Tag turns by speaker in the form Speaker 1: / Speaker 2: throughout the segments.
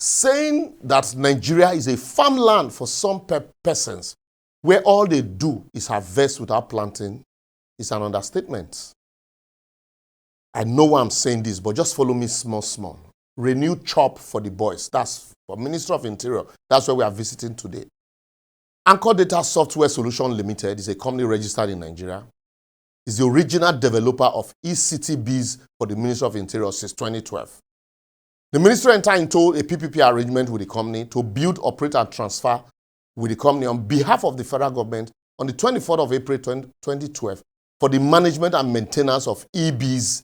Speaker 1: saying that Nigeria is a farmland for some persons where all they do is harvest without planting is an understatement. I know why I'm saying this, but just follow me small. Renew chop for the boys. That's for Minister of Interior. That's where we are visiting today. Anchor Data Software Solution Limited is a company registered in Nigeria. It's the original developer of eCityBiz for the Ministry of Interior since 2012. The ministry entered into a PPP arrangement with the company to build, operate, and transfer with the company on behalf of the federal government on the 24th of April 2012 for the management and maintenance of eCityBiz.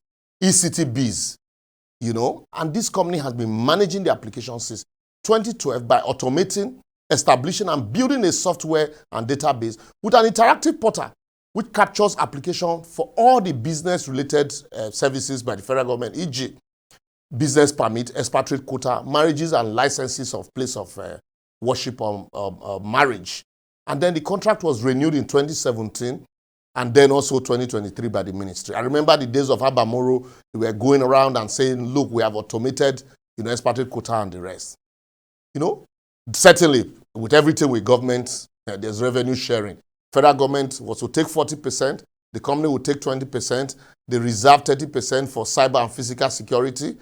Speaker 1: And this company has been managing the application since 2012 by automating, establishing, and building a software and database with an interactive portal which captures application for all the business-related services by the federal government, e.g., business permit, expatriate quota, marriages and licenses of place of worship or marriage. And then the contract was renewed in 2017 and then also 2023 by the ministry. I remember the days of Abamoro, they were going around and saying, look, we have automated, expatriate quota and the rest. Certainly, with everything with government, there's revenue sharing. Federal government was to take 40%, the company would take 20%, they reserve 30% for cyber and physical security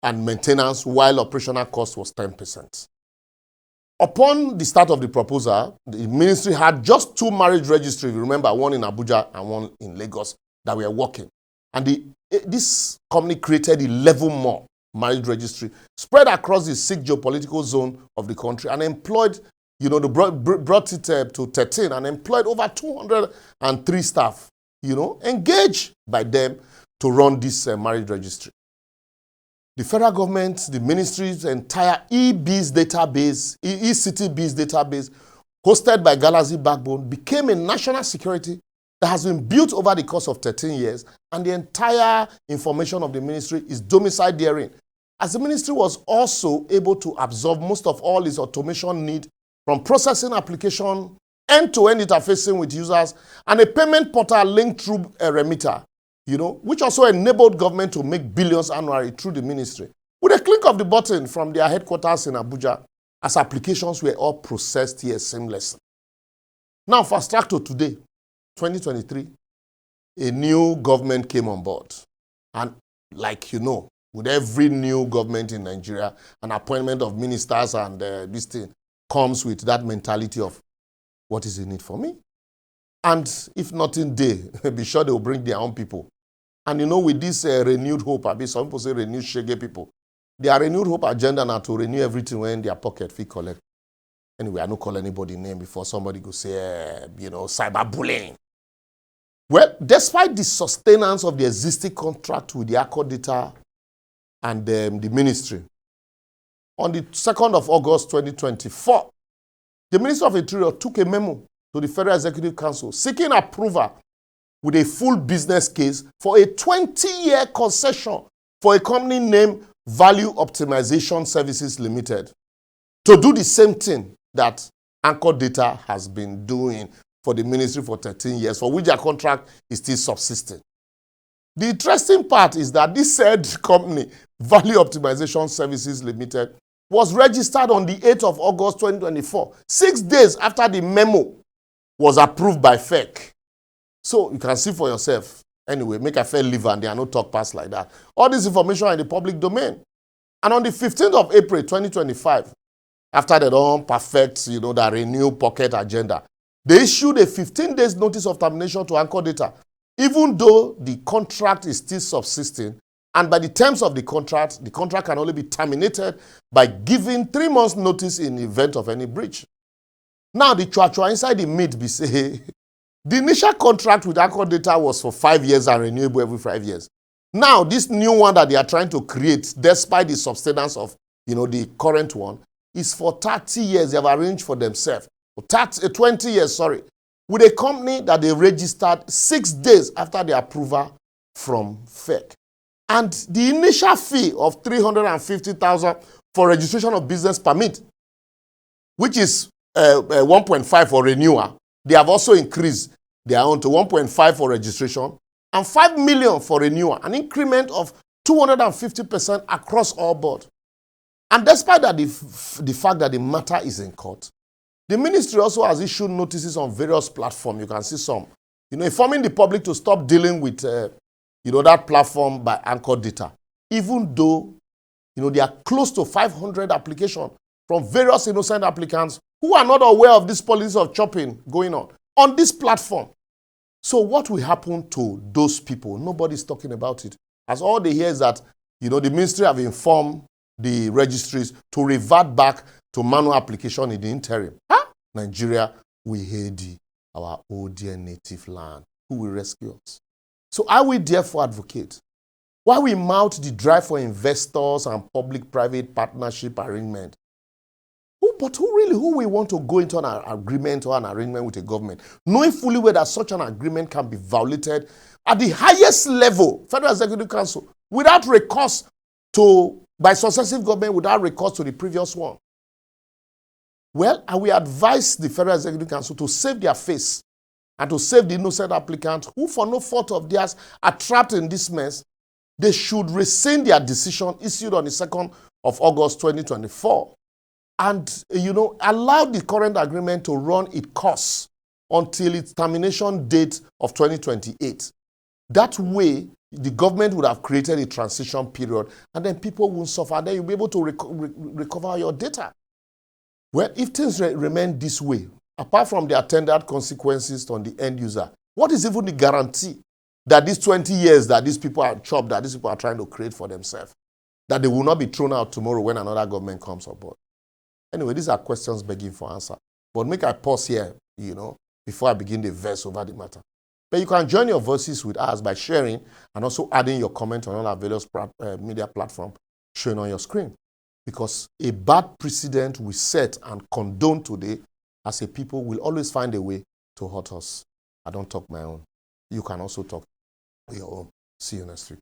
Speaker 1: and maintenance, while operational cost was 10%. Upon the start of the proposal, the ministry had just 2 marriage registries, remember, one in Abuja and one in Lagos, that were working. And this company created 11 more marriage registry spread across the 6 geopolitical zone of the country and employed, they brought it to 13 and employed over 203 staff, engaged by them to run this marriage registry. The federal government, the ministry's entire eCityBiz database, hosted by Galaxy Backbone, became a national security that has been built over the course of 13 years, and the entire information of the ministry is domiciled therein. As the ministry was also able to absorb most of all its automation need from processing application, end-to-end interfacing with users, and a payment portal linked through a remitter, which also enabled government to make billions annually through the ministry. With a click of the button from their headquarters in Abuja, as applications were all processed here seamlessly. Now, fast track to today, 2023, a new government came on board. And with every new government in Nigeria, an appointment of ministers and this thing comes with that mentality of, what is in it for me? And if nothing they, be sure they will bring their own people. And with this renewed hope, some people say renewed shege people, their renewed hope agenda now to renew everything when their pocket fee collect. Anyway, I don't call anybody name before somebody go say, cyberbullying. Well, despite the sustenance of the existing contract with the Anchor Data and the ministry, on the 2nd of August 2024, the Minister of Interior took a memo to the Federal Executive Council seeking approval with a full business case for a 20-year concession for a company named Value Optimization Services Limited to do the same thing that Anchor Data has been doing for the ministry for 13 years, for which their contract is still subsisting. The interesting part is that this said company, Value Optimization Services Limited, was registered on the 8th of August 2024, 6 days after the memo was approved by FEC. So you can see for yourself. Anyway, make a fair live and there are no talk pass like that. All this information are in the public domain. And on the 15th of April 2025, after they don't perfect, the renew pocket agenda, they issued a 15 days notice of termination to Anchor Data, even though the contract is still subsisting. And by the terms of the contract can only be terminated by giving 3 months notice in the event of any breach. Now, the chua inside the meat be say, the initial contract with Anchor Data was for 5 years and renewable every 5 years. Now, this new one that they are trying to create, despite the substance of, the current one, is for 30 years. They have arranged for themselves. 20 years, with a company that they registered 6 days after the approval from FEC. And the initial fee of $350,000 for registration of business permit, which is 1.5 for renewal, they have also increased their own to 1.5 for registration and 5 million for renewal, an increment of 250% across all board. And despite that, the fact that the matter is in court, the ministry also has issued notices on various platforms. You can see some, informing the public to stop dealing with, that platform by Anchor Data, even though, there are close to 500 applications from various innocent applicants who are not aware of this policy of chopping going on this platform. So what will happen to those people? Nobody's talking about it. As all they hear is that, the ministry have informed the registries to revert back to manual application in the interim. Nigeria, we hate our old dear native land. Who will rescue us? So I will therefore advocate, while we mount the drive for investors and public-private partnership arrangement, who will want to go into an agreement or an arrangement with a government, knowing fully well that such an agreement can be violated at the highest level, Federal Executive Council, without recourse by successive government, without recourse to the previous one? Well, I will advise the Federal Executive Council to save their face and to save the innocent applicants who, for no fault of theirs, are trapped in this mess. They should rescind their decision issued on the 2nd of August 2024 and, allow the current agreement to run its course until its termination date of 2028. That way, the government would have created a transition period and then people won't suffer. Then you'll be able to recover your data. Well, if things remain this way, apart from the attendant consequences on the end user, what is even the guarantee that these 20 years that these people are chopped, that these people are trying to create for themselves, that they will not be thrown out tomorrow when another government comes on board? Anyway, these are questions begging for answer. But make I pause here, before I begin the verse over the matter. But you can join your voices with us by sharing and also adding your comment on all our various media platforms showing on your screen. Because a bad precedent we set and condone today as a people will always find a way to hurt us. I don't talk my own. You can also talk your own. See you next week.